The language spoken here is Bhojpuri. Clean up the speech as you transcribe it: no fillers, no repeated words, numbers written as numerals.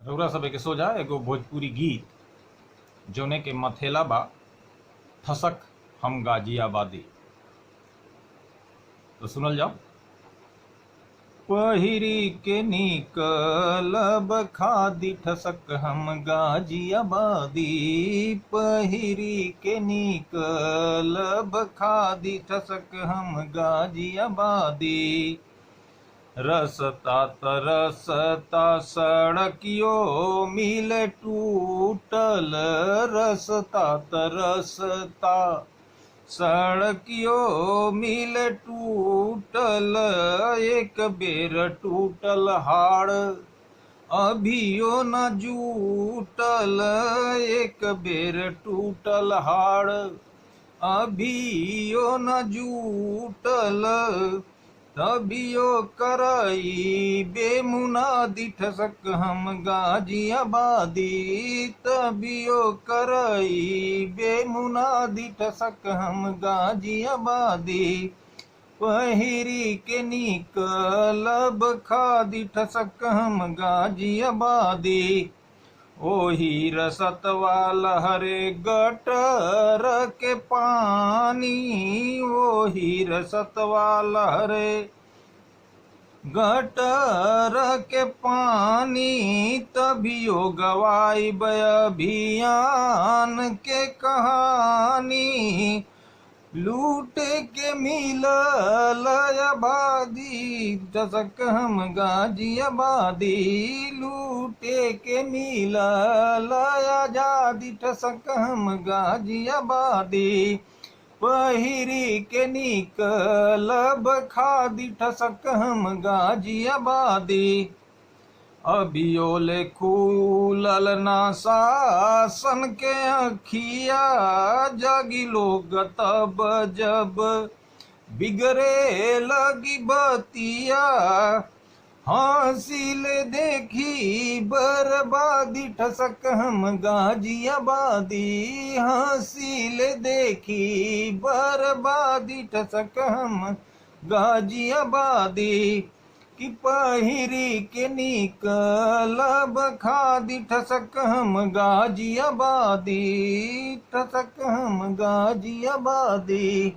रउरा सब के सोजा एगो भोजपुरी गीत जौने के मथेला बा ठसक हम गाजियाबादी। तो सुनल जाओ। पहिरी के निकलब खादी ठसक हम गाजियाबादी, पहिरी के निकलब खादी ठसक हम गाजियाबादी। रसता तरसता सड़कियो मिल टूटल, रसता तरसता सड़कियो मिल टूटल। एक बेर टूटल हाड़ अभियो न जूटल, एक बेर टूटल हाड़ अभियो न जूटल। तभियो करई बेमुनादी ठसक हम गाजियाबादी, तभियो करई बेमुनादी ठसक हम गाजियाबादी। पहिरी के निकलब खादी ठसक हम गाजियाबादी। ओही रसतवा लहरे गटर के पानी, ओही रसतवा लहरे गटर के पानी। तभियो गवाई अभियान के कहानी, लूटे के मिलल आबादी ठसक हम गाजियाबादी, लूटे के मिलल आजादी ठसक हम गाजियाबादी। पहिरी के निकलब खादी ठसक हम गाजियाबादी। अभियोले खुलल ना शासन के अखिया, जागी लोग तब जब बिगड़े लगी बतिया। हंसिल देखी बर्बादी ठसक हम गाजियाबादी, हंसिल देखी बर्बादी ठसक हम गाजियाबादी। कि पहिरी के निकलब खादी ठसक हम गाजियाबादी, ठसक हम गाजियाबादी।